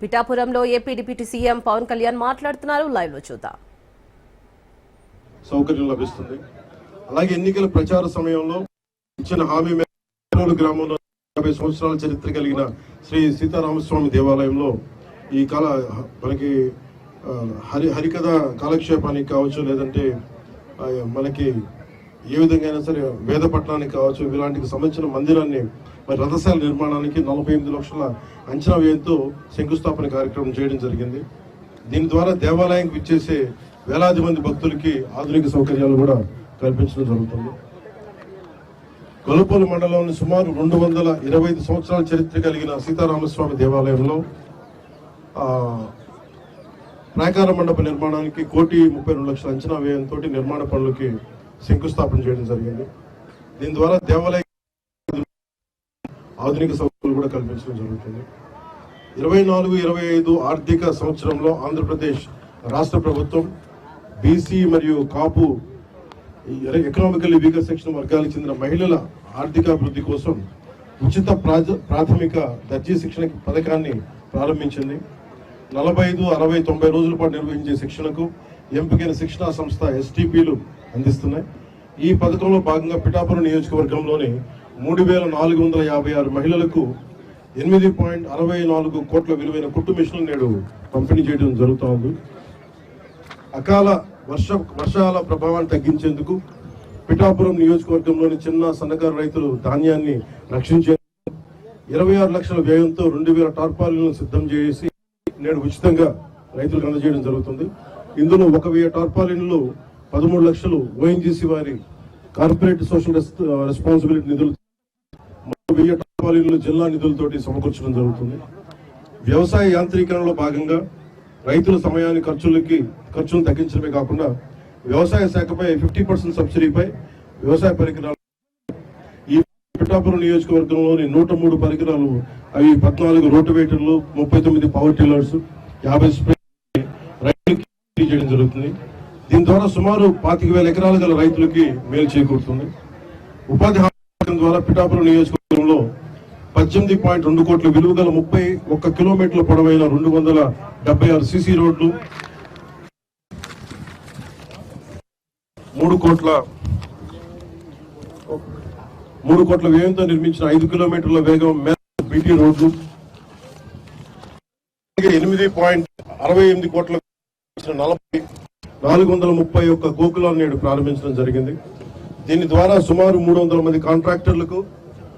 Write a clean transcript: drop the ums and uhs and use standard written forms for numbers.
పిఠాపురంలో AP deputy CM Pawan Kalyan మాట్లాడుతున్నారు. Live లో చూద్దాం. సౌకర్యం లభిస్తుంది. అలాగే ఎన్నికల ప్రచార సమయంలో ఇచ్చిన హామీ మేరకు గ్రామంలో 50 సంవత్సరాల చరిత్ర కలిగిన శ్రీ సీతారామస్వామి దేవాలయంలో ఈ కాల మనకి హరికథ కాలక్షేపానికి కావచ్చు, లేదంటే మనకి ఏ విధంగా అయినా సరే వేద పట్టణానికి కావచ్చు, ఇలాంటికి సంబంధించిన మందిరాన్ని మరి రథశాల నిర్మాణానికి 48 లక్షల అంచనా వ్యయంతో శంకుస్థాపన కార్యక్రమం చేయడం జరిగింది. దీని ద్వారా దేవాలయానికి విచ్చేసే వేలాది మంది భక్తులకి ఆధునిక సౌకర్యాలు కూడా కల్పించడం జరుగుతుంది. గొల్లపల్లి మండలంలోని సుమారు 225 సంవత్సరాల చరిత్ర కలిగిన సీతారామస్వామి దేవాలయంలో ప్రాకార మండప నిర్మాణానికి 1,32,00,000 అంచనా వ్యయంతో నిర్మాణ పనులకి శంకుస్థాపన చేయడం జరిగింది. దీని ద్వారా దేవాలయ ఆధునిక సౌకర్యాలు కూడా కల్పించడం జరుగుతుంది. 24-25 ఆర్థిక సంవత్సరంలో ఆంధ్రప్రదేశ్ రాష్ట్ర ప్రభుత్వం బీసీ మరియు కాపు ఎకనామికల్లీ వీకర్ సెక్షన్ వర్గాలకు చెందిన మహిళల ఆర్థికాభివృద్ధి కోసం ఉచిత ప్రాథమిక దర్జీ శిక్షణ పథకాన్ని ప్రారంభించింది. 45, 60, 90 రోజుల పాటు నిర్వహించే శిక్షణకు ఎంపికైన శిక్షణా సంస్థ STPలు అందిస్తున్నాయి. ఈ పథకంలో భాగంగా పిఠాపురం నియోజకవర్గంలోని 3,456 మహిళలకు 8.64 కోట్ల విలువైన కుట్టు మిషన్లు నేడు పంపిణీ చేయడం జరుగుతోంది. అకాల వర్షాల ప్రభావాన్ని తగ్గించేందుకు పిఠాపురం నియోజకవర్గంలోని చిన్న సన్నకారు రైతులు ధాన్యాన్ని రక్షించేందుకు 26 లక్షల వ్యయంతో 2,000 టార్పాలిన్లను సిద్ధం చేసి నేడు ఉచితంగా రైతులకు అందజేయడం జరుగుతుంది. ఇందులో 1,000 టార్పాలిన్లు 13 లక్షలు ONGC వారి కార్పొరేట్ సోషల్ రెస్పాన్సిబిలిటీ నిధులు, 1,000 టార్పాలిన్లు జిల్లా నిధులతోటి సమకూర్చడం జరుగుతుంది. వ్యవసాయ యాంత్రీకరణలో భాగంగా రైతుల సమయాన్ని ఖర్చులను తగ్గించడమే కాకుండా వ్యవసాయ శాఖపై 50% సబ్సిడీపై వ్యవసాయ పరికరాలు, ఈ పిఠాపురం నియోజకవర్గంలోని 103 పరికరాలు, అవి 14 రోటివేటర్లు, 39 పవర్ టిల్లర్స్, 50 స్ప్రే రైతులకి చేయడం జరుగుతుంది. దీని ద్వారా సుమారు 25,000 ఎకరాలు గల రైతులకి మేలు చేకూరుతుంది. ఉపాధి హామీ పథకం ద్వారా పిఠాపురం నియోజకవర్గంలో 18.2 కోట్ల విలువ గల 31 కిలోమీటర్ల పొడవైన 276 CC రోడ్లు, 3 కోట్ల వ్యయంతో నిర్మించిన 5 కిలోమీటర్ల వేగం BT రోడ్లు, 8.68 కోట్ల 431 గోకులాలను నేడు ప్రారంభించడం జరిగింది. దీని ద్వారా సుమారు 300 మంది కాంట్రాక్టర్లకు